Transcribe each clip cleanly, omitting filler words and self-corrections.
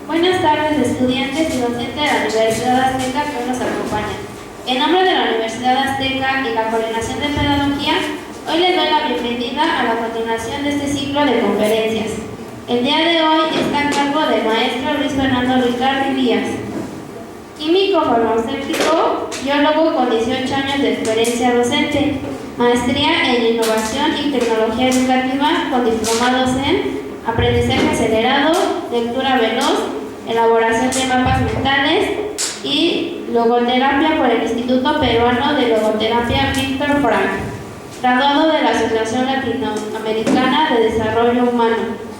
Buenas tardes, estudiantes y docentes de la Universidad Azteca que hoy nos acompañan. En nombre de la Universidad Azteca y la Coordinación de Pedagogía, hoy les doy la bienvenida a la continuación de este ciclo de conferencias. El día de hoy está a cargo del maestro Luis Fernando Ricardo Díaz, químico farmacéutico, biólogo con 18 años de experiencia docente, maestría en innovación y tecnología educativa con diplomados en aprendizaje acelerado, lectura veloz, elaboración de mapas mentales y logoterapia por el Instituto Peruano de Logoterapia Víctor Frank, graduado de la Asociación Latinoamericana de Desarrollo Humano.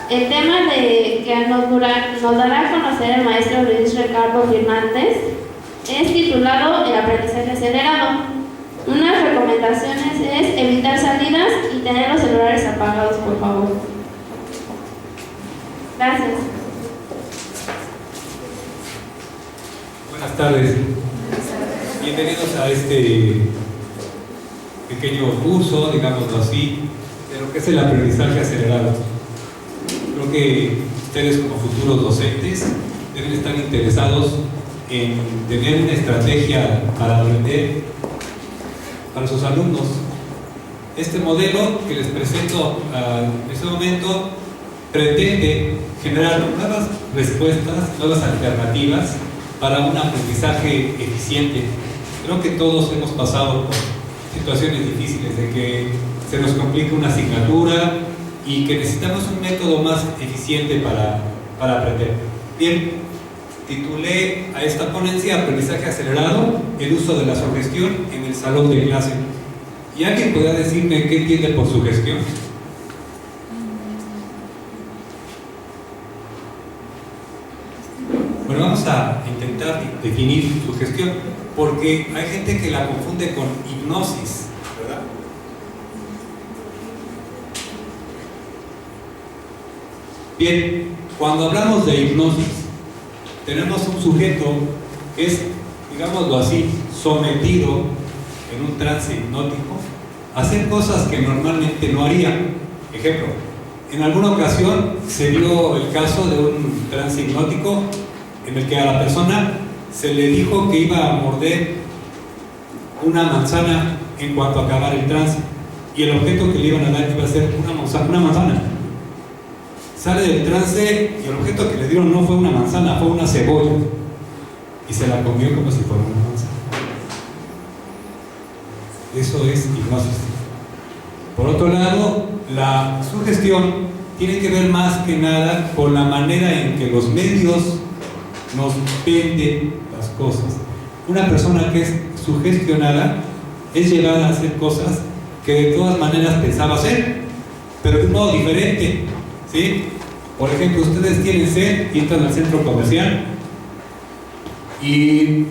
El tema que nos dará a conocer el maestro Luis Ricardo Fernández es titulado El aprendizaje acelerado. Unas recomendaciones es evitar salidas y tener los celulares apagados, por favor. Gracias. Buenas tardes. Bienvenidos a este pequeño curso, digámoslo así, de lo que es el aprendizaje acelerado. Creo que ustedes como futuros docentes deben estar interesados en tener una estrategia para aprender para sus alumnos. Este modelo que les presento en este momento pretende generar nuevas respuestas, nuevas alternativas para un aprendizaje eficiente. Creo que todos hemos pasado por situaciones difíciles de que se nos complica una asignatura y que necesitamos un método más eficiente para aprender. Bien, titulé a esta ponencia Aprendizaje acelerado, el uso de la sugestión en el salón de clase. ¿Y alguien podrá decirme qué entiende por sugestión? Bueno, vamos a intentar definir sugestión, porque hay gente que la confunde con hipnosis, ¿verdad? Bien, cuando hablamos de hipnosis, tenemos un sujeto que es, digámoslo así, sometido en un trance hipnótico a hacer cosas que normalmente no haría. Ejemplo, en alguna ocasión se dio el caso de un trance hipnótico en el que a la persona se le dijo que iba a morder una manzana en cuanto acabara el trance, y el objeto que le iban a dar iba a ser una manzana. Sale del trance y el objeto que le dieron no fue una manzana, fue una cebolla, y se la comió como si fuera una manzana. Eso es hipnosis. Por otro lado, la sugestión tiene que ver más que nada con la manera en que los medios nos venden las cosas. Una persona que es sugestionada es llevada a hacer cosas que de todas maneras pensaba hacer, pero de un modo diferente, ¿sí? Por ejemplo, ustedes tienen sed y entran al centro comercial y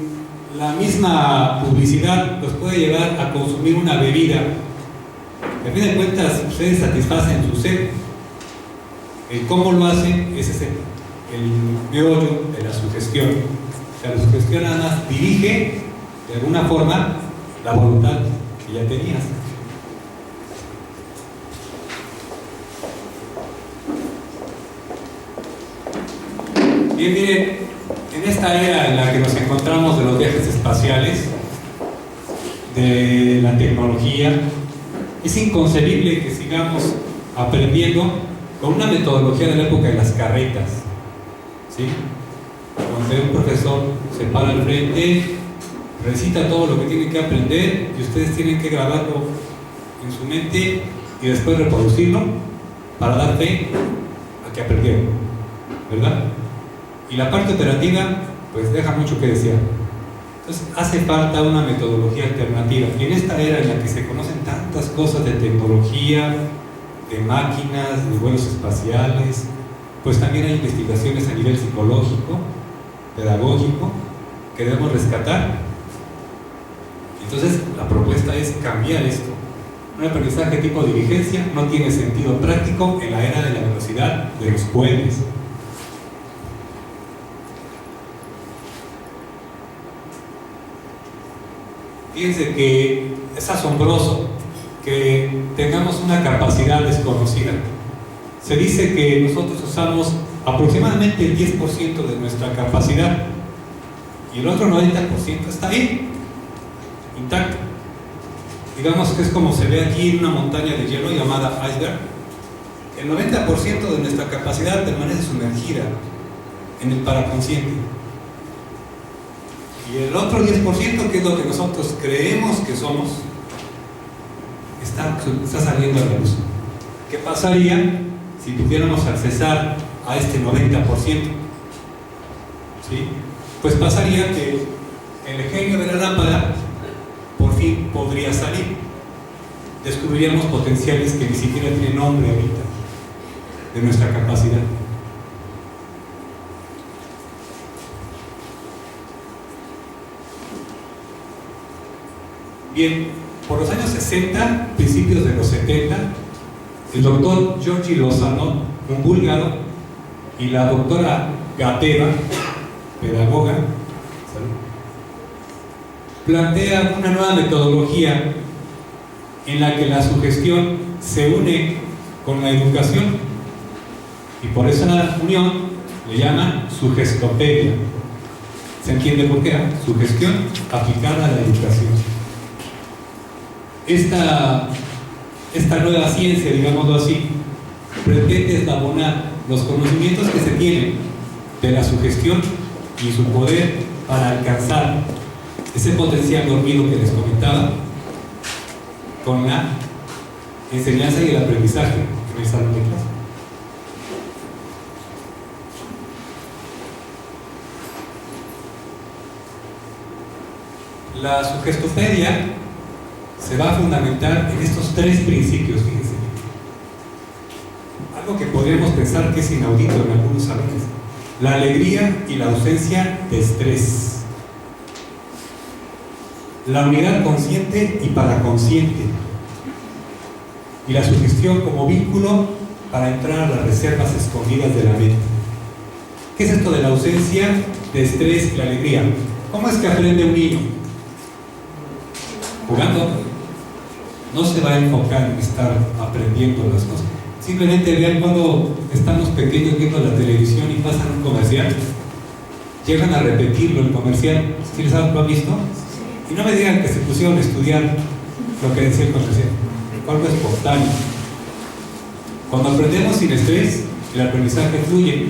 la misma publicidad los puede llevar a consumir una bebida. A fin de cuentas, ustedes satisfacen su sed. El cómo lo hacen es el meollo de la sugestión. O sea, la sugestión nada más dirige de alguna forma la voluntad que ya tenías. Bien, miren, en esta era en la que nos encontramos de los viajes espaciales, de la tecnología, es inconcebible que sigamos aprendiendo con una metodología de la época de las carretas, ¿sí? Donde un profesor se para al frente, recita todo lo que tiene que aprender y ustedes tienen que grabarlo en su mente y después reproducirlo para dar fe a que aprendieron, ¿verdad? Y la parte operativa pues deja mucho que desear. Entonces hace falta una metodología alternativa, y en esta era en la que se conocen tantas cosas de tecnología, de máquinas, de vuelos espaciales, pues también hay investigaciones a nivel psicológico, pedagógico, que debemos rescatar. Entonces la propuesta es cambiar esto. Un aprendizaje tipo diligencia no tiene sentido práctico en la era de la velocidad de los cohetes. Fíjense que es asombroso que tengamos una capacidad desconocida. Se dice que nosotros usamos aproximadamente el 10% de nuestra capacidad, y el otro 90% está ahí, intacto. Digamos que es como se ve aquí en una montaña de hielo llamada iceberg. El 90% de nuestra capacidad permanece sumergida en el paraconsciente. Y el otro 10%, que es lo que nosotros creemos que somos, está saliendo a la luz. ¿Qué pasaría si pudiéramos accesar a este 90%? ¿Sí? Pues pasaría que el genio de la lámpara por fin podría salir. Descubriríamos potenciales que ni siquiera tienen nombre ahorita de nuestra capacidad. Bien, por los años 60, principios de los 70, el doctor Georgi Lozano, un búlgaro, y la doctora Gateva, pedagoga, plantea una nueva metodología en la que la sugestión se une con la educación, y por esa unión le llaman sugestopedia. ¿Se entiende por qué? Sugestión aplicada a la educación. Esta nueva ciencia, digámoslo así, pretende eslabonar los conocimientos que se tienen de la sugestión y su poder para alcanzar ese potencial dormido que les comentaba con la enseñanza y el aprendizaje en el salón de clase. La sugestopedia se va a fundamentar en estos tres principios, fíjense. Algo que podríamos pensar que es inaudito en algunos salones: la alegría y la ausencia de estrés, la unidad consciente y paraconsciente, y la sugestión como vínculo para entrar a las reservas escondidas de la mente. ¿Qué es esto de la ausencia de estrés y la alegría? ¿Cómo es que aprende un niño? Jugando. No se va a enfocar en estar aprendiendo las cosas. Simplemente vean cuando estamos pequeños viendo la televisión y pasan un comercial, llegan a repetirlo el comercial. ¿Sí lo han visto? Y no me digan que se pusieron a estudiar lo que decía el comercial. Algo espontáneo. Cuando aprendemos sin estrés, el aprendizaje fluye.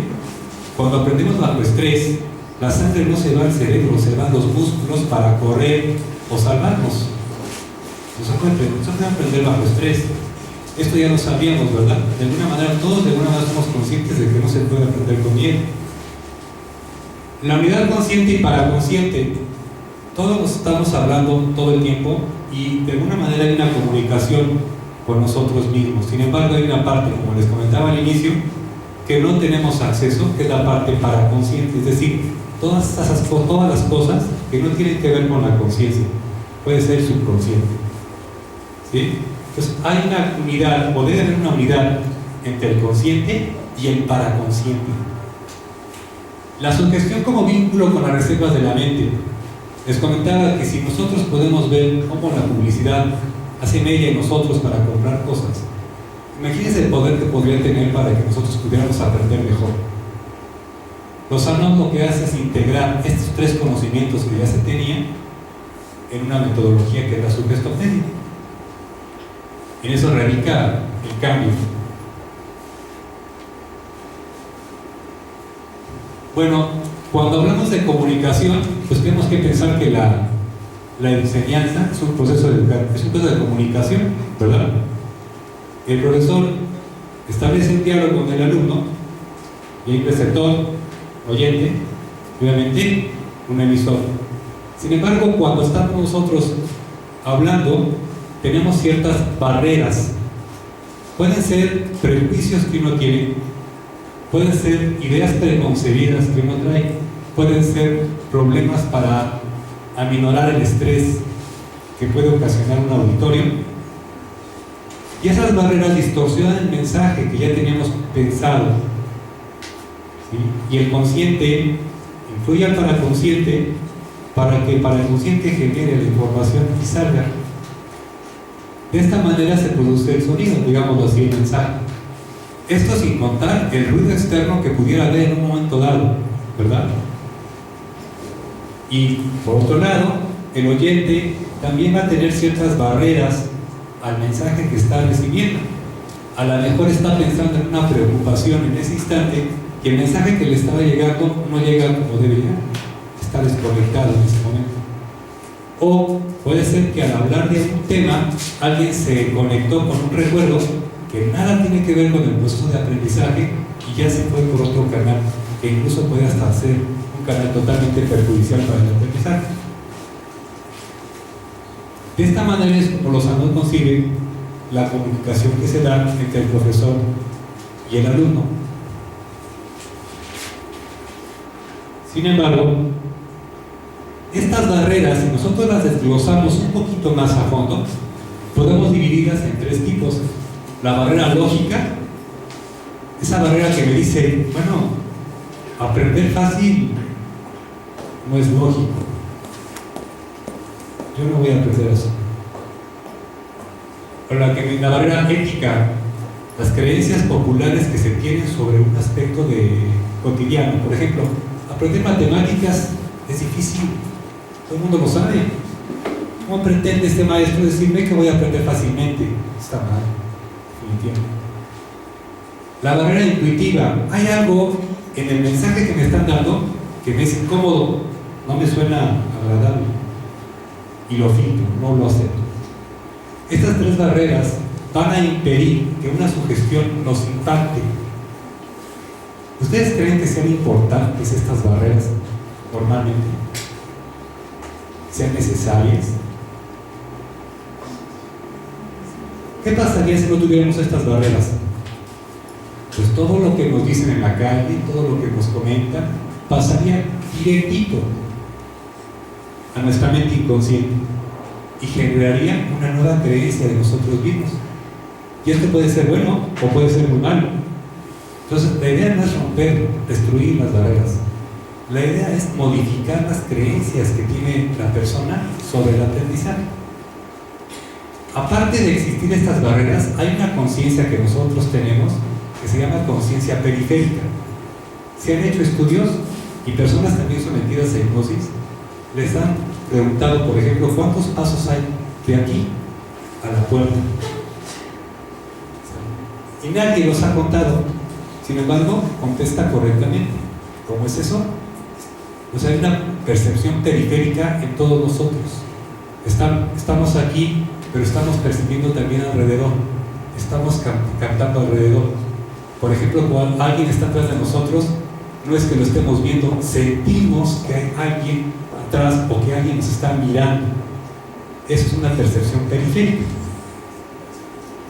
Cuando aprendemos bajo estrés, la sangre no se va al cerebro, se van los músculos para correr o salvarnos. Nos puede aprender bajo estrés. Esto ya lo sabíamos, ¿verdad? De alguna manera, todos de alguna manera somos conscientes de que no se puede aprender con miedo. La unidad consciente y paraconsciente, todos estamos hablando todo el tiempo y de alguna manera hay una comunicación con nosotros mismos. Sin embargo, hay una parte, como les comentaba al inicio, que no tenemos acceso, que es la parte paraconsciente, es decir, todas las cosas que no tienen que ver con la conciencia, puede ser subconsciente. ¿Sí? Entonces hay una unidad, o debe haber una unidad entre el consciente y el paraconsciente. La sugestión como vínculo con las reservas de la mente. Les comentaba que si nosotros podemos ver cómo la publicidad hace mella en nosotros para comprar cosas, imagínense el poder que podría tener para que nosotros pudiéramos aprender mejor. Lozano lo que hace es integrar estos tres conocimientos que ya se tenían en una metodología que es la sugestopedia. En eso radica el cambio. Bueno, cuando hablamos de comunicación, pues tenemos que pensar que la enseñanza es un proceso de educar, es un proceso de comunicación, ¿verdad? El profesor establece un diálogo con el alumno y hay receptor, oyente, obviamente un emisor. Sin embargo, cuando estamos nosotros hablando, tenemos ciertas barreras. Pueden ser prejuicios que uno tiene, pueden ser ideas preconcebidas que uno trae, pueden ser problemas para aminorar el estrés que puede ocasionar un auditorio, y esas barreras distorsionan el mensaje que ya teníamos pensado, ¿sí? Y el consciente influye al paraconsciente para que el paraconsciente genere la información y salga. De esta manera se produce el sonido, digámoslo así, el mensaje. Esto sin contar el ruido externo que pudiera haber en un momento dado, ¿verdad? Y por otro lado, el oyente también va a tener ciertas barreras al mensaje que está recibiendo. A lo mejor está pensando en una preocupación en ese instante y el mensaje que le estaba llegando no llega como debería, está desconectado en ese momento. O puede ser que al hablar de un tema alguien se conectó con un recuerdo que nada tiene que ver con el proceso de aprendizaje y ya se fue por otro canal, que incluso puede hasta ser un canal totalmente perjudicial para el aprendizaje. De esta manera es como los alumnos conciben la comunicación que se da entre el profesor y el alumno. Sin embargo, estas barreras, si nosotros las desglosamos un poquito más a fondo, podemos dividirlas en tres tipos. La barrera lógica, esa barrera que me dice, bueno, aprender fácil no es lógico. Yo no voy a aprender eso. O la barrera ética, las creencias populares que se tienen sobre un aspecto cotidiano. Por ejemplo, aprender matemáticas es difícil, todo el mundo lo sabe. ¿Cómo pretende este maestro decirme que voy a aprender fácilmente? Está mal, definitivamente. La barrera intuitiva, hay algo en el mensaje que me están dando que me es incómodo, no me suena agradable y lo filtro, no lo acepto. Estas tres barreras van a impedir que una sugestión nos impacte. ¿Ustedes creen que sean importantes estas barreras normalmente? ¿Sean necesarias? ¿Qué pasaría si no tuviéramos estas barreras? Pues todo lo que nos dicen en la calle, todo lo que nos comentan, pasaría directito a nuestra mente inconsciente y generaría una nueva creencia de nosotros mismos. Y esto puede ser bueno o puede ser muy malo. Entonces, la idea no es romper, destruir las barreras. La idea es modificar las creencias que tiene la persona sobre el aprendizaje. Aparte de existir estas barreras, hay una conciencia que nosotros tenemos que se llama conciencia periférica. Se han hecho estudios y personas también sometidas a hipnosis les han preguntado, por ejemplo, ¿cuántos pasos hay de aquí a la puerta? Y nadie los ha contado. Sin embargo, contesta correctamente. ¿Cómo es eso? Pues hay una percepción periférica en todos nosotros. Estamos aquí, pero estamos percibiendo también alrededor. Estamos captando alrededor. Por ejemplo, cuando alguien está atrás de nosotros, no es que lo estemos viendo, sentimos que hay alguien atrás o que alguien nos está mirando. Eso es una percepción periférica.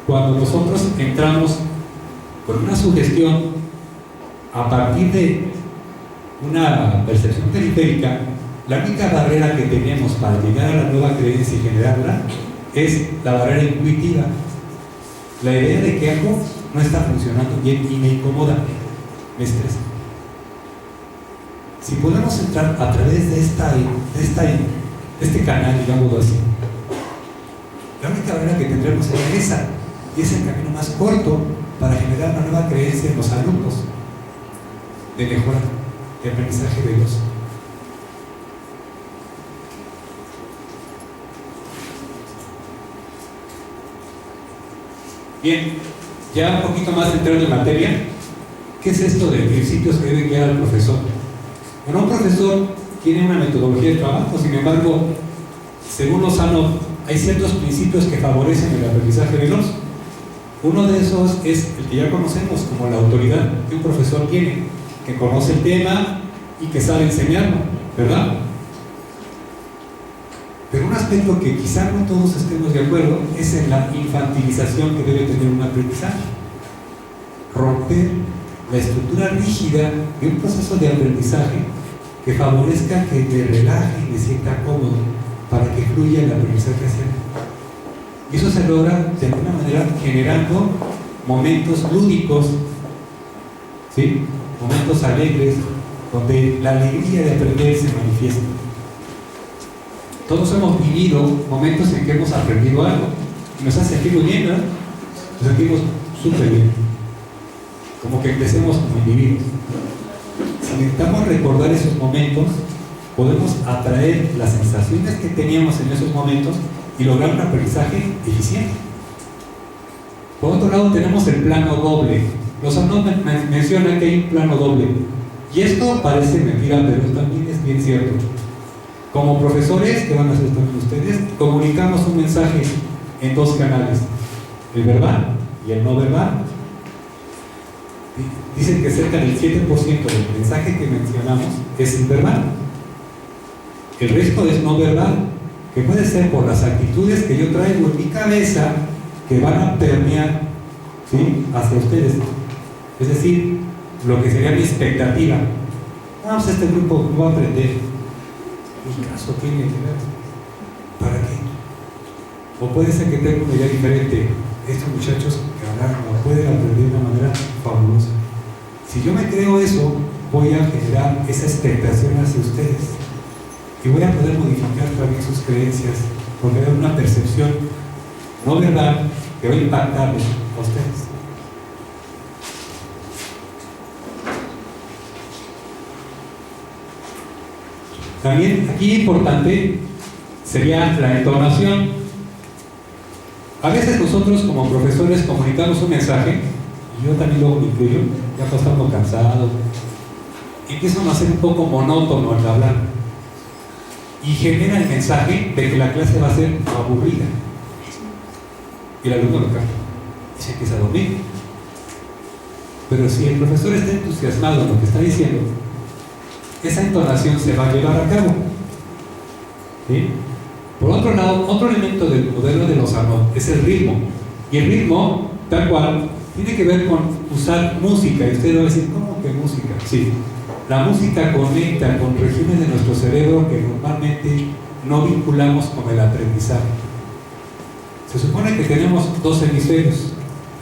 Cuando nosotros entramos con una sugestión a partir de una percepción periférica, la única barrera que tenemos para llegar a la nueva creencia y generarla es la barrera intuitiva. La idea de que algo no está funcionando bien y me incomoda, me estresa. Si podemos entrar a través de este canal, digámoslo así, la única barrera que tendremos es esa, y es el camino más corto para generar una nueva creencia en los alumnos de mejora, de aprendizaje veloz. Bien, ya un poquito más entrando en materia, ¿qué es esto de principios que debe guiar al profesor? Bueno, un profesor tiene una metodología de trabajo, sin embargo, según Lozano, hay ciertos principios que favorecen el aprendizaje veloz. Uno de esos es el que ya conocemos como la autoridad que un profesor tiene, que conoce el tema y que sabe enseñarlo, ¿verdad? Pero un aspecto que quizá no todos estemos de acuerdo es en la infantilización que debe tener un aprendizaje. Romper la estructura rígida de un proceso de aprendizaje que favorezca que me relaje y me sienta cómodo para que fluya el aprendizaje hacia mí. Y eso se logra de alguna manera generando momentos lúdicos, ¿sí? Momentos alegres, donde la alegría de aprender se manifiesta. Todos hemos vivido momentos en que hemos aprendido algo y nos hace sentir muy bien, ¿verdad? Nos sentimos súper bien. como que crecemos como individuos. Si intentamos recordar esos momentos, podemos atraer las sensaciones que teníamos en esos momentos y lograr un aprendizaje eficiente. Por otro lado, tenemos el plano doble. Los alumnos mencionan que hay un plano doble. Y esto parece mentira, pero también es bien cierto. Como profesores, que van a hacer también ustedes, comunicamos un mensaje en dos canales, el verbal y el no verbal. Dicen que cerca del 7% del mensaje que mencionamos es verbal. El resto es no verbal, que puede ser por las actitudes que yo traigo en mi cabeza que van a permear, ¿sí?, hacia ustedes. Es decir, lo que sería mi expectativa. Vamos, este grupo no va a aprender. ¿Qué caso tiene? ¿Para qué? O puede ser que tenga una idea diferente. Estos muchachos que hablan no pueden aprender de una manera fabulosa. Si yo me creo eso, voy a generar esa expectación hacia ustedes. Y voy a poder modificar también sus creencias, porque hay una percepción no verbal que va a impactarlos a ustedes. También aquí importante sería la entonación. A veces nosotros como profesores comunicamos un mensaje, y yo también lo incluyo, ya estando cansado, y empiezo a ser un poco monótono al hablar, y genera el mensaje de que la clase va a ser aburrida, y el alumno lo capta y se empieza a dormir. Pero si el profesor está entusiasmado en lo que está diciendo, esa entonación se va a llevar a cabo, ¿sí? Por otro lado, otro elemento del modelo de Lozano es el ritmo. Y el ritmo, tal cual, tiene que ver con usar música. Y usted va a decir, ¿cómo que música? Sí, la música conecta con regiones de nuestro cerebro que normalmente no vinculamos con el aprendizaje. Se supone que tenemos dos hemisferios,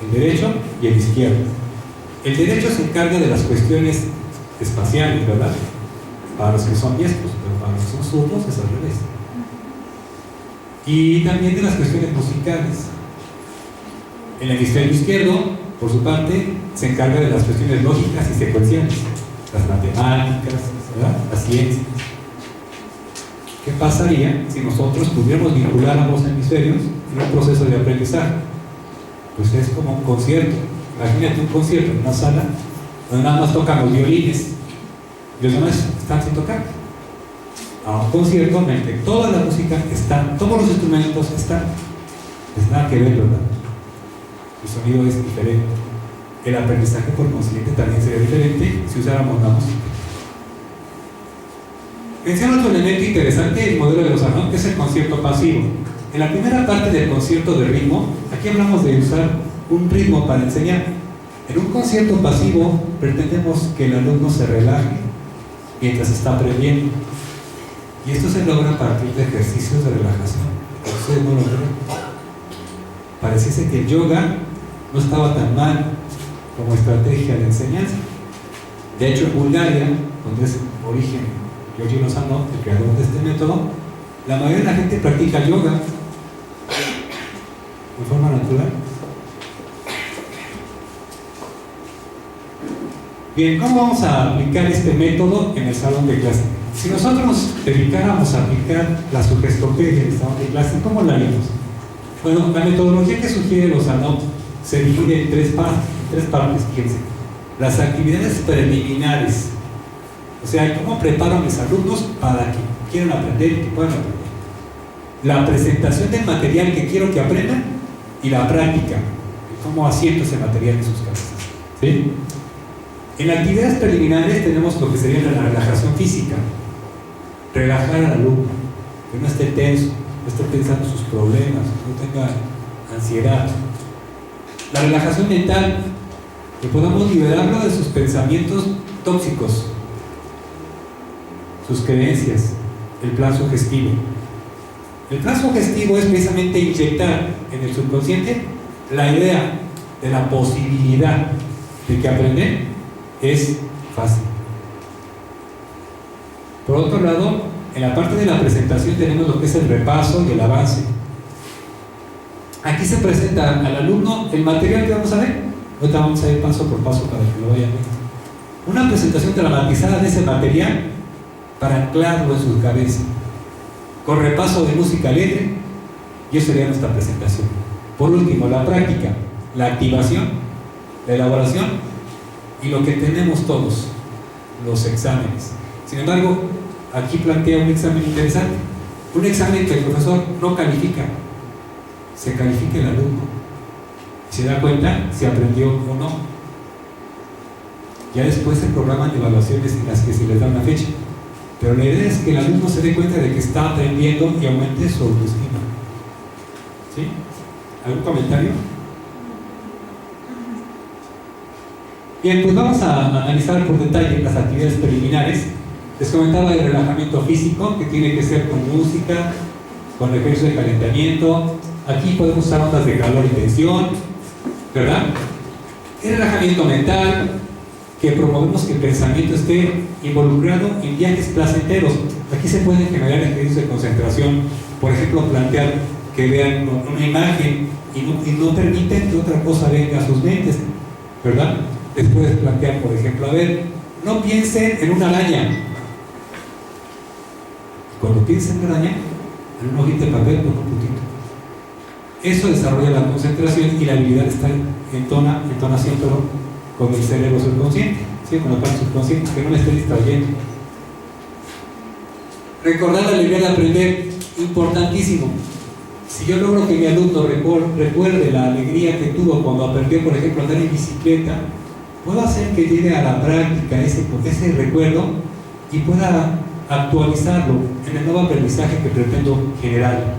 el derecho y el izquierdo. El derecho se encarga de las cuestiones espaciales, ¿verdad? Para los que son diestros, pero para los que son zurdos es al revés. Y también de las cuestiones musicales. El hemisferio izquierdo, por su parte, se encarga de las cuestiones lógicas y secuenciales, las matemáticas, ¿verdad?, las ciencias. ¿Qué pasaría si nosotros pudiéramos vincular ambos hemisferios en un proceso de aprendizaje? Pues es como un concierto. Imagínate un concierto en una sala donde nada más tocan los violines y los demás están sin tocar. A un concierto en el que toda la música está, todos los instrumentos están, es nada que ver, ¿verdad? El sonido es diferente. El aprendizaje, por consiguiente, también sería diferente si usáramos la música. Menciona otro elemento interesante del modelo de Lozano, que es el concierto pasivo. En la primera parte del concierto de ritmo, aquí hablamos de usar un ritmo para enseñar. En un concierto pasivo pretendemos que el alumno se relaje mientras está aprendiendo. Y esto se logra a partir de ejercicios de relajación. Ustedes no lo ven. Pareciese que el yoga no estaba tan mal como estrategia de enseñanza. De hecho, en Bulgaria, donde es origen Giorgi Lozano, el creador de este método, la mayoría de la gente practica yoga de forma natural. Bien, ¿cómo vamos a aplicar este método en el salón de clase? Si nosotros nos dedicáramos a aplicar la sugestopedia en el salón de clase, ¿cómo lo haríamos? Bueno, la metodología que sugiere Lozano se divide en tres partes, fíjense. Las actividades preliminares, o sea, cómo preparo a mis alumnos para que quieran aprender y que puedan aprender. La presentación del material que quiero que aprendan y la práctica, cómo asiento ese material en sus cabezas, ¿sí? En las actividades preliminares tenemos lo que sería la relajación física. Relajar al alumno, que no esté tenso, no esté pensando sus problemas, no tenga ansiedad. La relajación mental, que podamos liberarlo de sus pensamientos tóxicos, sus creencias, el plan sugestivo. El plan sugestivo es precisamente inyectar en el subconsciente la idea de la posibilidad de que aprender es fácil. Por otro lado, en la parte de la presentación tenemos lo que es el repaso y el avance. Aquí se presenta al alumno el material que vamos a ver Ahorita vamos a ir paso por paso para que lo vayan viendo. Una presentación dramatizada de ese material para anclarlo en su cabeza, con repaso de música alegre, y eso sería nuestra presentación. Por último, la práctica, la activación, la elaboración y lo que tenemos todos, los exámenes. Sin embargo, aquí plantea un examen interesante, un examen que el profesor no califica, se califica el alumno, se da cuenta si aprendió o no. Ya después se programan evaluaciones en las que se les da una fecha, pero la idea es que el alumno se dé cuenta de que está aprendiendo y aumente su autoestima. ¿Sí? ¿Algún comentario? Bien, pues vamos a analizar por detalle las actividades preliminares. Les comentaba el relajamiento físico, que tiene que ser con música, con ejercicio de calentamiento. Aquí podemos usar ondas de calor y tensión, ¿verdad? El relajamiento mental, que promovemos que el pensamiento esté involucrado en viajes placenteros. Aquí se pueden generar ejercicios de concentración, por ejemplo, plantear que vean una imagen y no permiten que otra cosa venga a sus mentes, ¿verdad? Les puedes plantear, por ejemplo, a ver, no piensen en una araña. Cuando piensen en una araña, en un hojita de papel con un puntito. Eso desarrolla la concentración y la habilidad de estar entonación con el cerebro subconsciente, ¿sí? Con la parte subconsciente, que no me esté distrayendo. Recordar la alegría de aprender, importantísimo. Si yo logro que mi alumno recuerde la alegría que tuvo cuando aprendió, por ejemplo, a andar en bicicleta, puedo hacer que llegue a la práctica ese recuerdo y pueda actualizarlo en el nuevo aprendizaje que pretendo generar.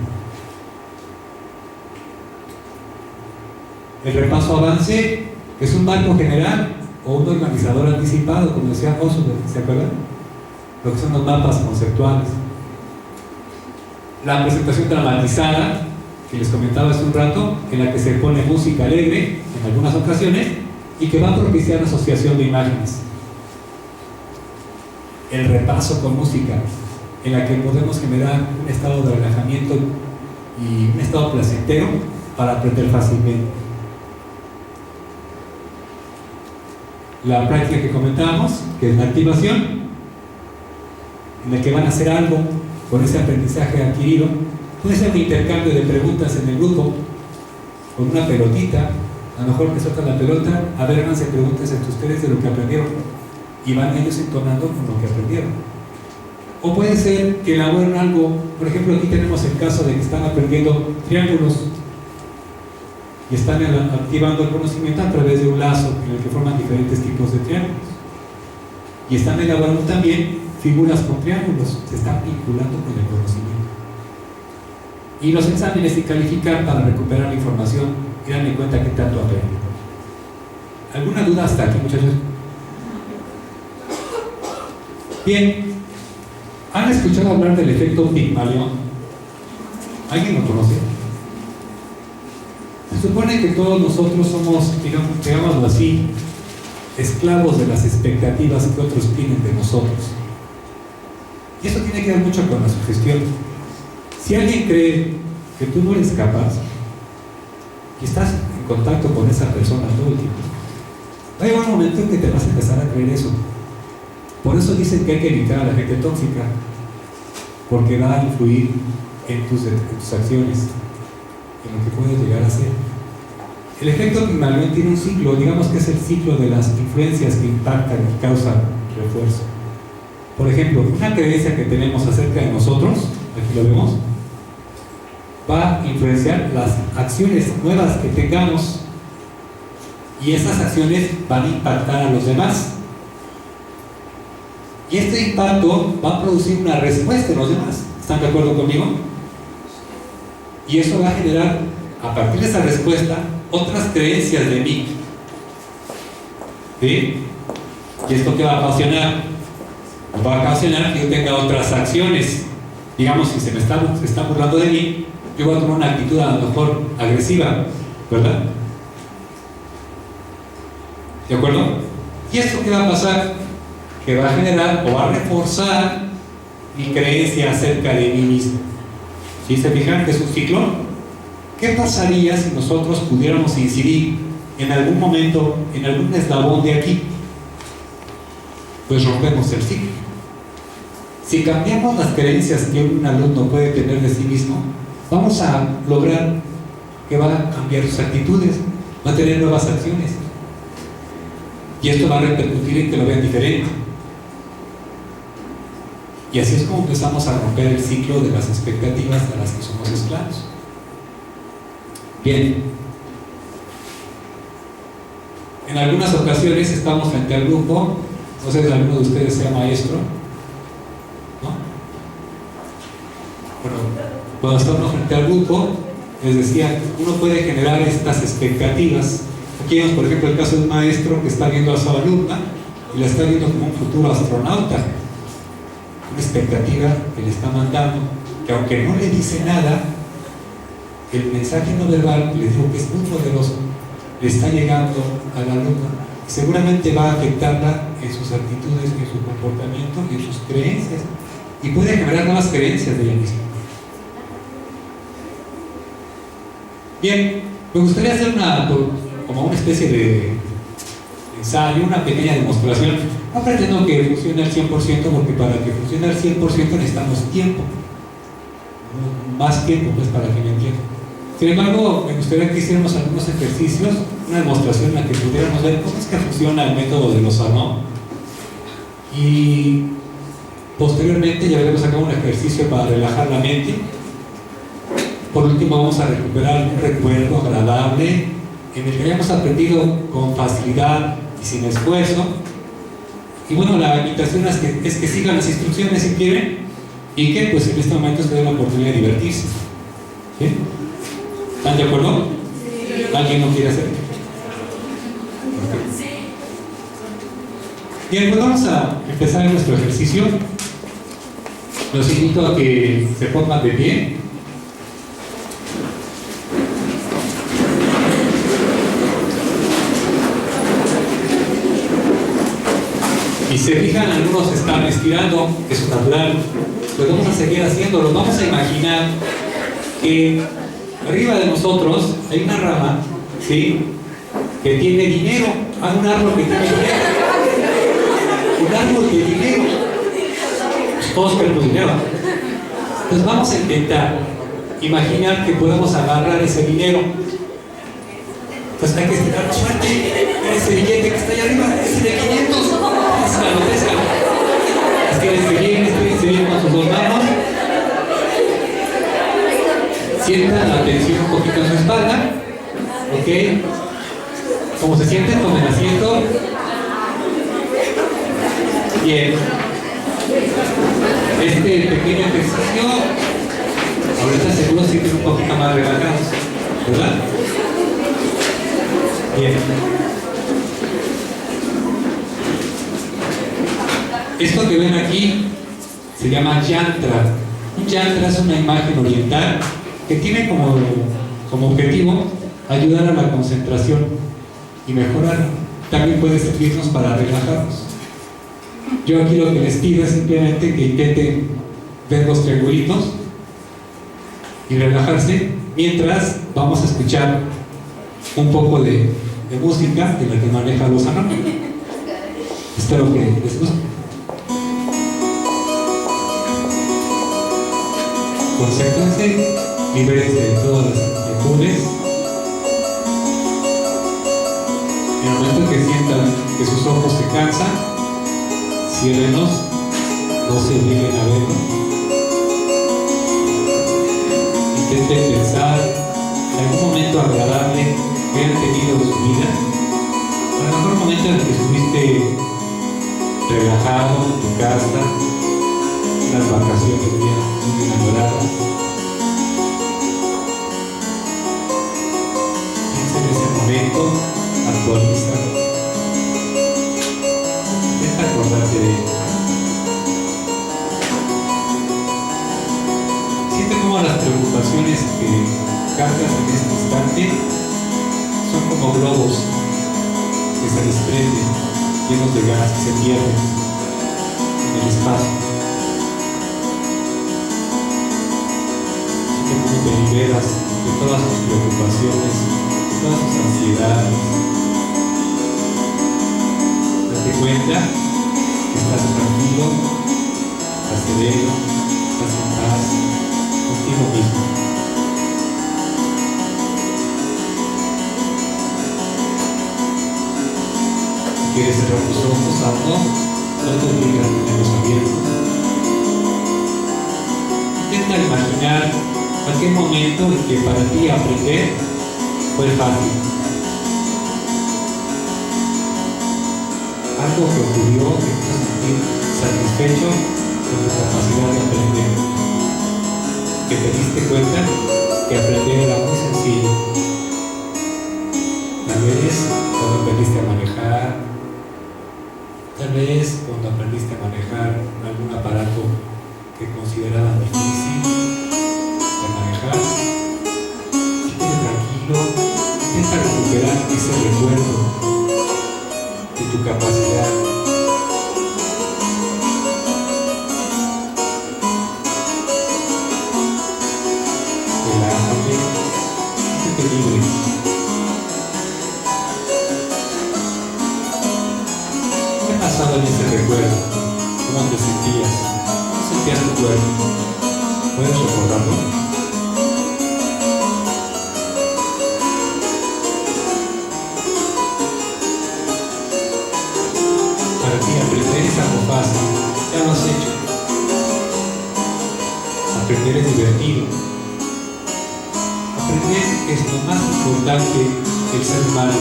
El repaso avance es un marco general o un organizador anticipado, como decía Oswald, ¿se acuerdan? Lo que son los mapas conceptuales. La presentación dramatizada, que les comentaba hace un rato, en la que se pone música alegre en algunas ocasiones y que va a propiciar la asociación de imágenes. El repaso con música, en la que podemos generar un estado de relajamiento y un estado placentero para aprender fácilmente. La práctica que comentábamos, que es la activación, en la que van a hacer algo con ese aprendizaje adquirido. Puede ser un intercambio de preguntas en el grupo, con una pelotita. A lo mejor que sueltan la pelota, a ver, háganse preguntas entre ustedes de lo que aprendieron, y van ellos entonando con lo que aprendieron. O puede ser que elaboren algo. Por ejemplo, aquí tenemos el caso de que están aprendiendo triángulos y están activando el conocimiento a través de un lazo en el que forman diferentes tipos de triángulos, y están elaborando también figuras con triángulos, se están vinculando con el conocimiento. Y los exámenes y calificar para recuperar la información y darme cuenta que tanto aprenden. ¿Alguna duda hasta aquí, muchachos? Bien, ¿han escuchado hablar del efecto Pigmalión? ¿Alguien lo conoce? Se supone que todos nosotros somos, digámoslo así, esclavos de las expectativas que otros tienen de nosotros. Y eso tiene que ver mucho con la sugestión. Si alguien cree que tú no eres capaz y estás en contacto con esa persona todo el tiempo, va a llegar un momento en que te vas a empezar a creer eso. Por eso dicen que hay que evitar a la gente tóxica, porque va a influir en tus acciones, en lo que puedes llegar a ser. El efecto Pigmalión tiene un ciclo, digamos que es el ciclo de las influencias que impactan y causan refuerzo. Por ejemplo, una creencia que tenemos acerca de nosotros, aquí lo vemos, va a influenciar las acciones nuevas que tengamos, y esas acciones van a impactar a los demás. Y este impacto va a producir una respuesta en los demás. ¿Están de acuerdo conmigo? Y eso va a generar, a partir de esa respuesta, otras creencias de mí. ¿Sí? ¿Y esto qué va a ocasionar? Va a ocasionar que yo tenga otras acciones. Digamos, si se está burlando de mí, yo voy a tomar una actitud a lo mejor agresiva, ¿verdad? ¿De acuerdo? ¿Y esto qué va a pasar? Que va a generar o va a reforzar mi creencia acerca de mí mismo. ¿Sí se fijan que es un ciclo? ¿Qué pasaría si nosotros pudiéramos incidir en algún momento, en algún eslabón de aquí, pues rompemos el ciclo. Si cambiamos las creencias que un alumno puede tener de sí mismo, vamos a lograr que va a cambiar sus actitudes, va a tener nuevas acciones. Y esto va a repercutir en que lo vean diferente. Y así es como empezamos a romper el ciclo de las expectativas a las que somos esclavos. Bien. En algunas ocasiones estamos frente al grupo, no sé si alguno de ustedes sea maestro, ¿no? Bueno, cuando estamos frente al grupo, les decía, uno puede generar estas expectativas. Aquí vemos, por ejemplo, el caso de un maestro que está viendo a su alumna y la está viendo como un futuro astronauta. Una expectativa que le está mandando, que aunque no le dice nada, el mensaje no verbal, les digo que es muy poderoso, le está llegando a la alumna. Seguramente va a afectarla en sus actitudes, en su comportamiento, en sus creencias, y puede generar nuevas creencias de ella misma. Bien, me gustaría hacer como una especie de ensayo, una pequeña demostración. No pretendo que funcione al 100%, porque para que funcione al 100% necesitamos tiempo, más tiempo, pues, para que me entiendan. Sin embargo, me gustaría que hiciéramos algunos ejercicios, una demostración en la que pudiéramos ver cómo es que funciona el método de Lozano, y posteriormente llevaremos a cabo un ejercicio para relajar la mente. Por último, vamos a recuperar un recuerdo agradable en el que hayamos aprendido con facilidad y sin esfuerzo. Y bueno, la invitación es que sigan las instrucciones si quieren, y que pues en este momento se den la oportunidad de divertirse. ¿Sí? ¿Están de acuerdo? Sí. ¿Alguien no quiere hacer? Sí. Bien, pues vamos a empezar nuestro ejercicio. Los invito a que se pongan de pie. Y se fijan, algunos están estirando, eso es natural, pues vamos a seguir haciéndolo. Vamos a imaginar que arriba de nosotros hay una rama, ¿sí?, que tiene dinero. Hay un árbol que tiene dinero. Un árbol de dinero. Todos queremos dinero. Pues vamos a intentar imaginar que podemos agarrar ese dinero. Pues hay que estirar suerte. Ese billete que está allá arriba, ese de 500. Péscalo. Estírense bien con sus dos manos. Sientan la tensión un poquito en su espalda. ¿Ok? ¿Cómo se sienten? Tomen asiento. Bien. Este pequeño ejercicio, ahorita seguro se sienten un poquito más relajados, ¿verdad? Bien. Esto que ven aquí se llama yantra. Un yantra es una imagen oriental que tiene como objetivo ayudar a la concentración y mejorar. También puede servirnos para relajarnos. Yo aquí lo que les pido es simplemente que intenten ver los triangulitos y relajarse mientras vamos a escuchar un poco de música de la que maneja Lozano. Espero que les guste. Concéntrense, libérense de todas las inquietudes. En el momento que sientan que sus ojos se cansan, ciérrenlos, no se obliguen a verlo. Intenten pensar en algún momento agradable que hayan tenido en su vida. A lo mejor un momento en el que estuviste relajado en tu casa, unas vacaciones bien enamoradas. Piensa en ese momento, actualiza. Intenta acordarte de él. Siente cómo las preocupaciones que cargas en este instante son como globos que se desprenden, llenos de gas y se pierden en el espacio. Siente cómo te liberas de todas tus preocupaciones, de todas tus ansiedades, sereno, estás en paz contigo mismo. Si quieres cerrar tus ojos, hazlo. No te obligas a tenerlos abiertos. Intenta imaginar aquel momento en que para ti aprender fue fácil. Algo que ocurrió que te hizo sentir satisfecho con tu capacidad de aprender. Que te diste cuenta que aprender era muy sencillo. Tal vez cuando aprendiste a manejar, tal vez cuando aprendiste a manejar algún aparato que consideraban difícil de manejar. Quédate tranquilo, intenta recuperar ese recuerdo de tu capacidad. Relájate, siéntete libre. ¿Qué pasaba en ese recuerdo? ¿Cómo te sentías? ¿Cómo sentías tu cuerpo? ¿Puedes recordarlo? Para ti aprender es algo fácil, ya lo has hecho. Aprender es divertido. Aprender es lo más importante que el ser humano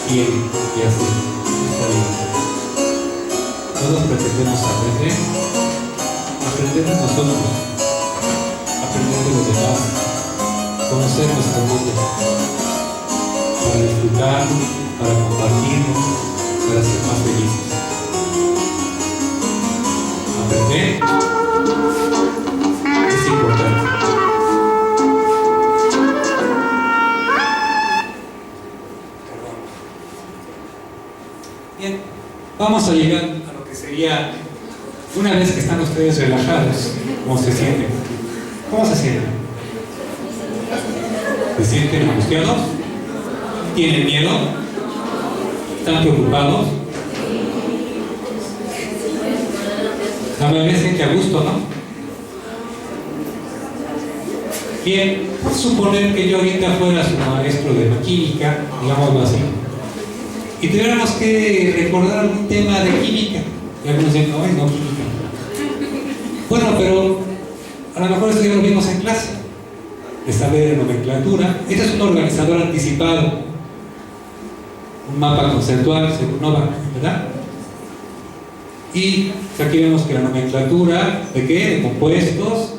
tiene que hacer en esta vida. Todos pretendemos aprender de nosotros, aprender de los demás, conocer nuestro mundo, para disfrutarlo, para compartirlo, para ser más felices. Aprender es importante. Bien, vamos a llegar a lo que sería, una vez que están ustedes relajados, ¿cómo se sienten? ¿Cómo se sienten? ¿Se sienten angustiados? ¿Tienen miedo? ¿Están preocupados? La mayoría se siente a gusto, ¿no? Bien, vamos a suponer que yo ahorita fuera su maestro de química, digámoslo así, y tuviéramos que recordar algún tema de química. Y algunos dicen, no, no química. Bueno, pero a lo mejor esto ya lo vimos en clase, de saber nomenclatura. Este es un organizador anticipado, un mapa conceptual según Nova, ¿verdad? Y aquí vemos que la nomenclatura, ¿de qué? De compuestos,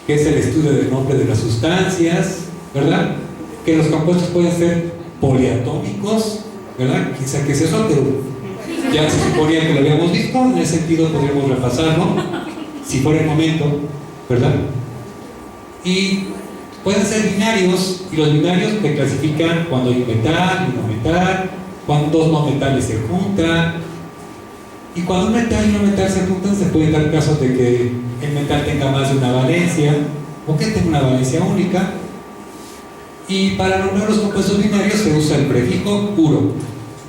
que es el estudio del nombre de las sustancias, ¿verdad? Que los compuestos pueden ser poliatómicos, ¿verdad? Quizá que es eso, pero ya se suponía que lo habíamos visto, en ese sentido podríamos repasarlo, si fuera el momento, ¿verdad? Y pueden ser binarios, y los binarios se clasifican cuando hay un metal y un no metal, cuando dos no metales se juntan, y cuando un metal y un metal se juntan, se pueden dar casos de que el metal tenga más de una valencia, o que tenga una valencia única. Y para nombrar los compuestos binarios se usa el prefijo puro.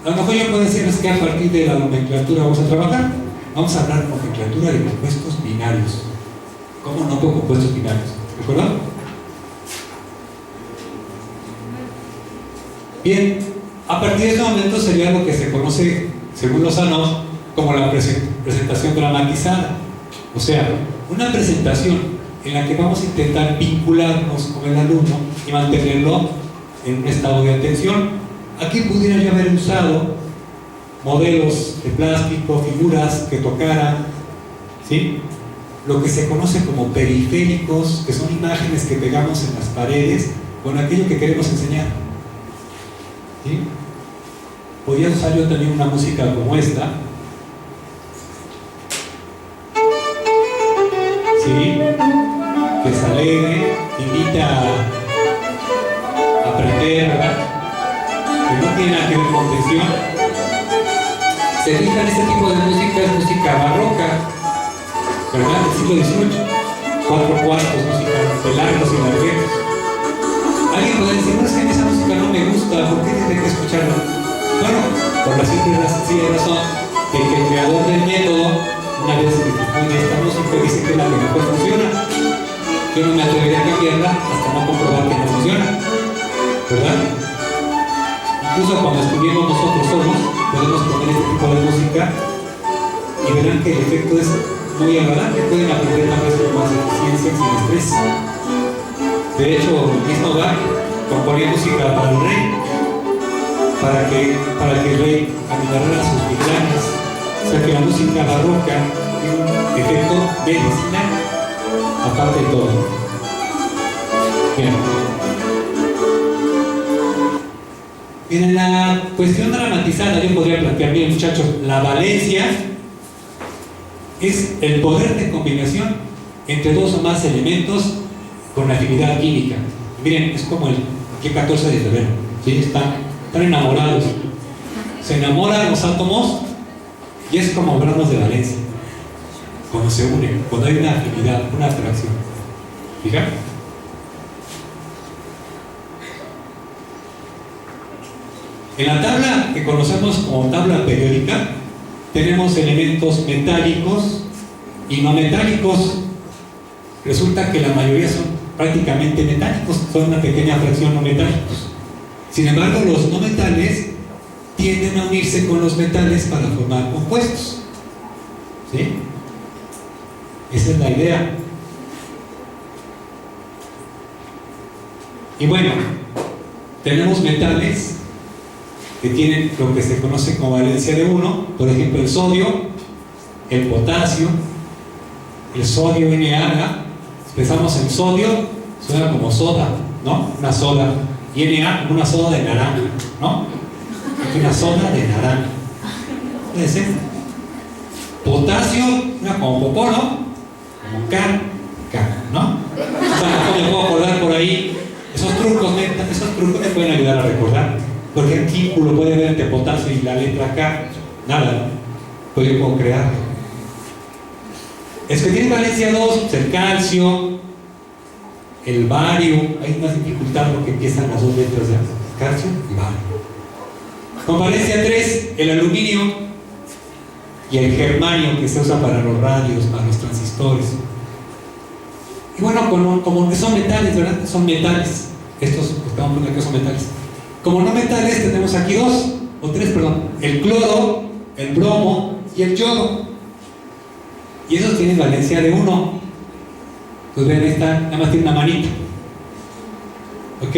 A lo mejor yo puedo decirles que a partir de la nomenclatura vamos a trabajar. Vamos a hablar de nomenclatura de compuestos binarios. ¿Cómo nombro compuestos binarios? ¿De acuerdo? Bien, a partir de ese momento sería lo que se conoce, según Lozano, como la presentación dramatizada. O sea, una presentación en la que vamos a intentar vincularnos con el alumno y mantenerlo en un estado de atención. Aquí pudiera yo haber usado modelos de plástico, figuras que tocaran, ¿sí? Lo que se conoce como periféricos, que son imágenes que pegamos en las paredes con aquello que queremos enseñar, ¿sí? Podría usar yo también una música como esta, ¿sí? Que es alegre, invita a aprender, ¿verdad? Que no tiene nada que ver con tensión. Se fijan, este tipo de música es música barroca, ¿verdad? Del siglo XVIII. 4 cuartos, música de largos y largueros. Alguien puede decir, no, es que esa música no me gusta, ¿por qué tiene que escucharla? Bueno, por la sencilla razón de que el creador del método, una vez que esta música dice que que mejor funciona. Yo no me atrevería a cambiarla hasta no comprobar que no funciona, ¿verdad? Incluso cuando estudiemos nosotros solos, podemos poner este tipo de música y verán que el efecto es muy agradable. Pueden aprender tal vez con más eficiencia sin estrés. De hecho, el mismo Bach componía música para el rey, para que el rey aliviara sus migrañas. O sea que la música barroca tiene un efecto medicinal, aparte de todo. Bien. Bien, en la cuestión dramatizada yo podría plantear, bien muchachos, la valencia es el poder de combinación entre dos o más elementos con afinidad química. Miren, es como el 14 de febrero, ¿sí? Están enamorados, se enamoran los átomos y es como granos de valencia cuando se unen, cuando hay una afinidad, una atracción. ¿Fijan? En la tabla que conocemos como tabla periódica tenemos elementos metálicos y no metálicos. Resulta que la mayoría son prácticamente metálicos, son una pequeña fracción no metálicos. Sin embargo, los no metales tienden a unirse con los metales para formar compuestos. ¿Sí? Esa es la idea. Y bueno, tenemos metales que tienen lo que se conoce como valencia de 1, por ejemplo el sodio, el potasio, el sodio Na. Empezamos en sodio, suena como soda, ¿no? Una soda. Y Na como una soda de naranja, ¿no? Una soda de naranja. Puede ser. Potasio, una como popó, ¿no? Como K, ¿no? O sea, no me puedo acordar por ahí. Esos trucos me pueden ayudar a recordar. Porque aquí uno puede ver entre potasio y la letra K, nada, ¿no? Pues yo puedo crearlo. Es que tiene valencia 2, el calcio, el bario, hay más dificultad porque empiezan las dos letras ya, calcio y bario. Con valencia 3, el aluminio y el germanio que se usa para los radios, para los transistores. Y bueno, como son metales, ¿verdad? Son metales. Estos que estamos poniendo aquí son metales. Como no metales tenemos aquí tres, el cloro, el bromo y el yodo. Y esos tienen valencia de 1. Pues ven, esta nada más tiene una manita. ¿Ok?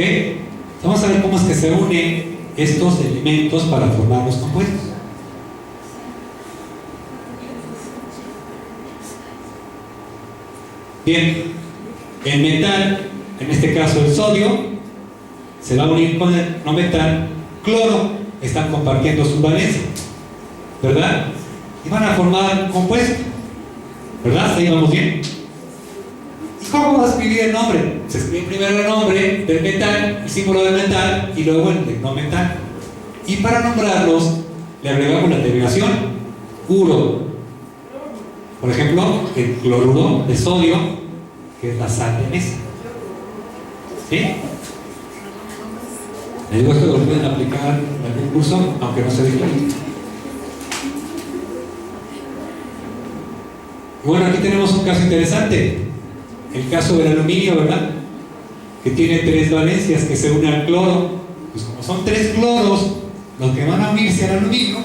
Vamos a ver cómo es que se unen estos elementos para formar los compuestos. Bien, el metal, en este caso el sodio, se va a unir con el no metal cloro, están compartiendo su valencia, ¿verdad? Y van a formar un compuesto, ¿verdad? ¿Ahí vamos bien? ¿Y cómo vas a escribir el nombre? Se escribe primero el nombre del metal, el símbolo del metal y luego el de no metal. Y para nombrarlos le agregamos la terminación uro. Por ejemplo, el cloruro de sodio, que es la sal de mesa. ¿Sí? Les digo, esto lo pueden aplicar en algún curso, aunque no se diga. Bueno, aquí tenemos un caso interesante. El caso del aluminio, ¿verdad? Que tiene 3 valencias que se unen al cloro. Pues como son 3 cloros los que van a unirse al aluminio,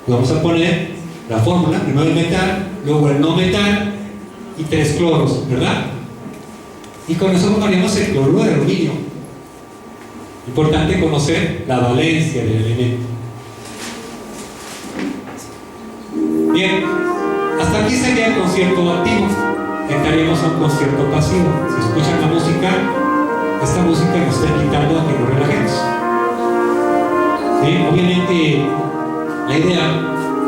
pues vamos a poner la fórmula, primero el metal, luego el no metal y 3 cloros, ¿verdad? Y con eso formaríamos el cloruro de aluminio. Importante conocer la valencia del elemento. Bien, hasta aquí sería el concierto activo. Entraríamos a un concierto pasivo. Si escuchan la música, esta música nos está invitando a que nos relajemos. ¿Sí? Obviamente, la idea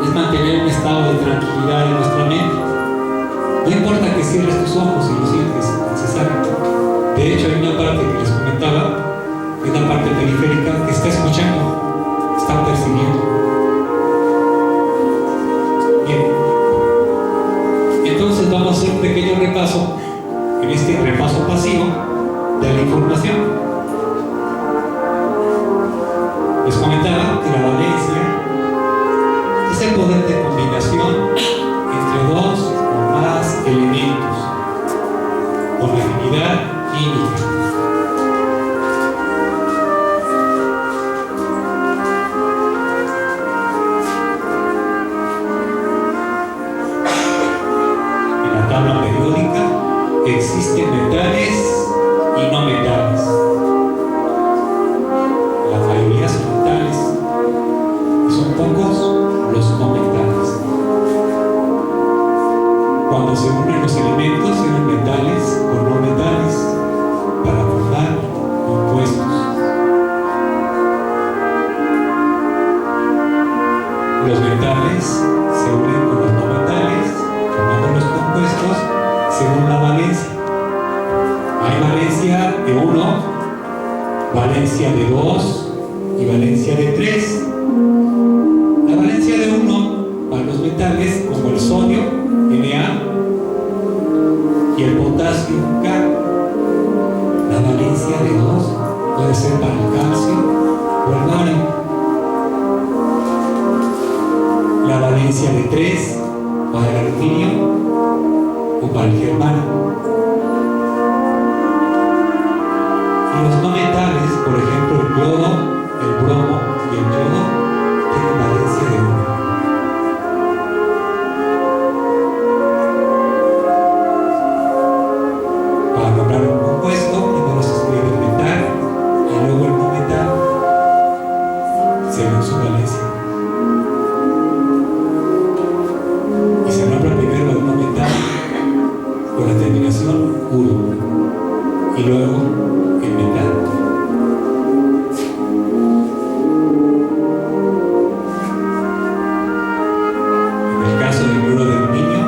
es mantener un estado de tranquilidad en nuestra mente. No importa que cierres tus ojos si lo sientes necesario. De hecho, hay una parte que les comentaba, es la parte periférica que está escuchando, está percibiendo. Bien. Entonces vamos a hacer un pequeño repaso, en este repaso pasivo de la información. Les comentaba que la valencia es el poder de combinación entre 2 o más elementos. existen metales y no metales. La mayoría son metales y son pocos los no metales. Cuando se unen los elementos, se unen metales con no metales para formar compuestos. Los metales se unen con los no metales, formando los compuestos según la valencia. Hay valencia de 1, valencia de 2 y valencia de 3. La valencia de 1 para los metales como el sodio, Na, y el potasio, K. La valencia de 2 puede ser para el calcio o el bario. La valencia de 3 para el aluminio o para el germanio. Y los no metales, por ejemplo el cloro, el bromo y el yodo, tienen valencia de 1. Para nombrar un compuesto, primero se escribe el metal y luego el no metal según su valencia. Y se nombra primero el no metal con la terminación uro y luego el metal. En el caso del cloro de aluminio,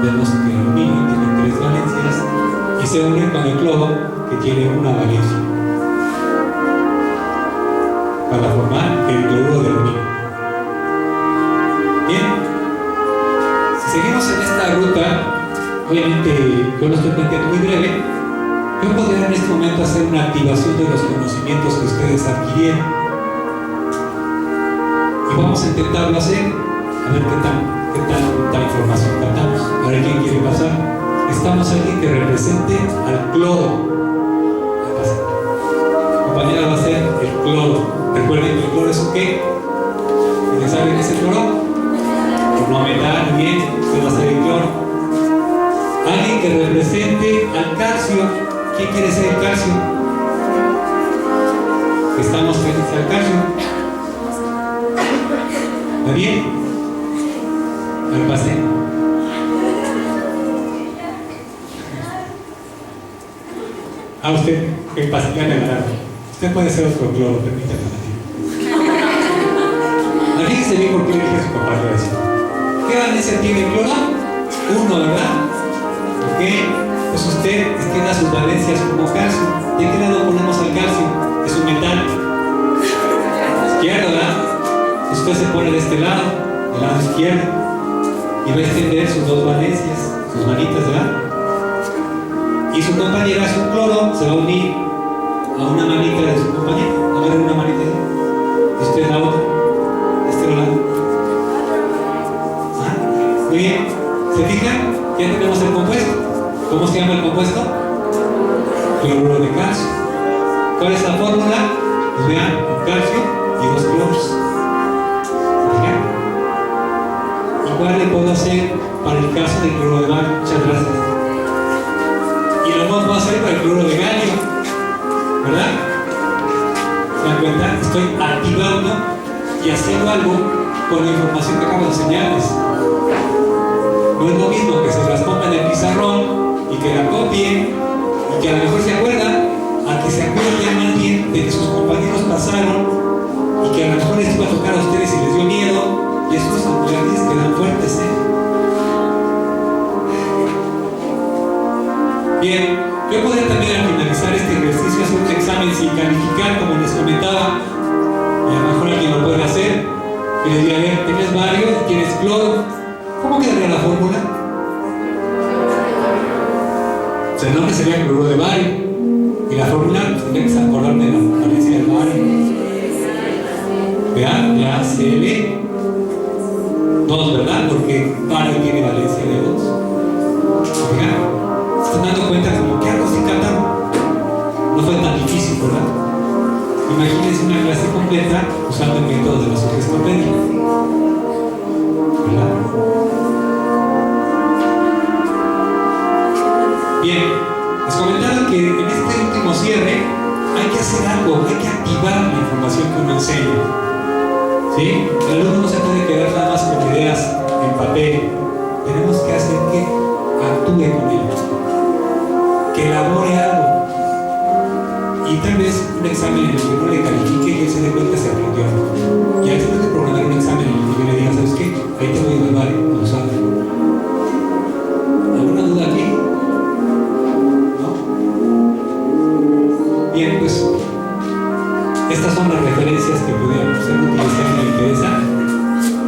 vemos que el aluminio tiene 3 valencias y se une con el cloro, que tiene una valencia, para formar el cloruro de aluminio. Bien, si seguimos en esta ruta, obviamente yo lo estoy planteando muy breve. Yo podría en este momento hacer una activación de los conocimientos que ustedes adquirieron. Y vamos a intentarlo hacer, a ver qué tanta información captamos. A ver quién quiere pasar. Estamos alguien que represente al cloro. La compañera va a ser el cloro. Recuerden que el cloro es un ¿qué? ¿Quién sabe qué es el cloro? No metal, bien, usted va a ser el cloro. Alguien que represente al calcio. ¿Quién quiere ser el calcio? Estamos frente al calcio. ¿Está bien? Al pase. A usted, el pase, ya me agarraron. Usted puede ser otro cloro, permítame. Fíjense bien por qué le dije a su compañero eso. ¿Qué valencia tiene el cloro? 1, ¿verdad? ¿Ok? Pues usted tiene sus valencias como calcio. ¿De qué lado ponemos al calcio? Es un metal. Izquierdo, ¿verdad? Usted se pone de este lado, del lado izquierdo, y va a extender sus 2 valencias, sus manitas, ¿verdad? Y su compañera, su cloro, se va a unir a una manita de su compañera. A ver, una manita de usted la otra, de este lado. ¿Ah? Muy bien. ¿Se fijan? Ya tenemos el compuesto. ¿Cómo se llama el compuesto? Cloruro de calcio. ¿Cuál es la fórmula? Pues vean, un calcio y 2 cloros. ¿Fijan? Igual le puedo hacer para el caso del cloro de bario. Muchas gracias. Y lo mismo puedo hacer para el cloro de galio. ¿Verdad? ¿Se dan cuenta? Estoy activando y haciendo algo con la información que acabo de enseñarles. No es lo mismo que se las ponga en el pizarrón y que la copien y que a lo mejor se acuerdan, a que se acuerden más bien de que sus compañeros pasaron y que a lo mejor les iba a tocar a ustedes y les dio miedo, y esos estudiantes quedan fuertes, Bien, yo podría también al finalizar este ejercicio hacer un examen sin calificar, como les comentaba, y a lo mejor alguien lo puede hacer, y les diría, a ver, tienes bario y tienes cloro, ¿cómo quedaría la fórmula? El nombre sería cloruro de bario y la fórmula tendría que acordarme de la valencia del bario. Vean, ya Cl 2, ¿verdad? Porque bario tiene valencia de 2. Vean, se están dando cuenta como que algo sin catar no fue tan difícil, ¿verdad? Imagínense una clase completa usando el método de los orquestopedios, ¿verdad? Bien. que hacer algo, hay que activar la información que uno enseña. ¿Sí? El alumno no se puede quedar nada más con ideas en papel. Tenemos que hacer que actúe con ellos, que elabore algo. Y tal vez un examen en el que no le califique y él se dé cuenta se aprendió. Y a veces puede programar un examen en el que yo le diga, ¿sabes qué? Ahí te voy a evaluar cuando salga. ¿Alguna duda aquí? ¿No? Bien, pues estas son las referencias que pudieran ser útiles si a alguien le interesa.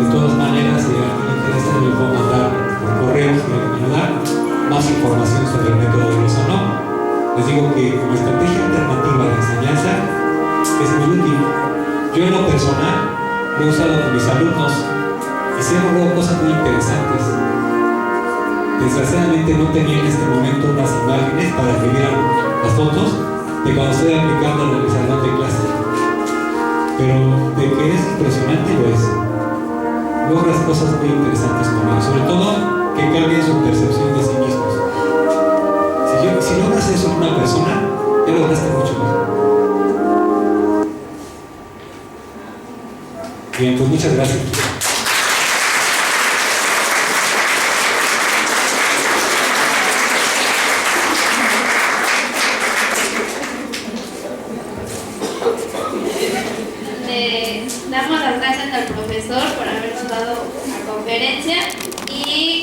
De todas maneras, si a alguien le interesa, le puedo mandar por correo si alguien me ayuda más información sobre el método de Lozano. Les digo que como estrategia alternativa de enseñanza es muy útil. Yo en lo personal lo he usado con mis alumnos y se han logrado cosas muy interesantes. Desgraciadamente no tenía en este momento unas imágenes para que vieran las fotos de cuando estoy aplicando en el salón de clase. Pero de que es impresionante lo es. Logras cosas muy interesantes con ellos, sobre todo que cambien su percepción de sí mismos. Si logras eso en una persona, ya lograste mucho más. Bien, pues muchas gracias. Le damos las gracias al profesor por habernos dado la conferencia.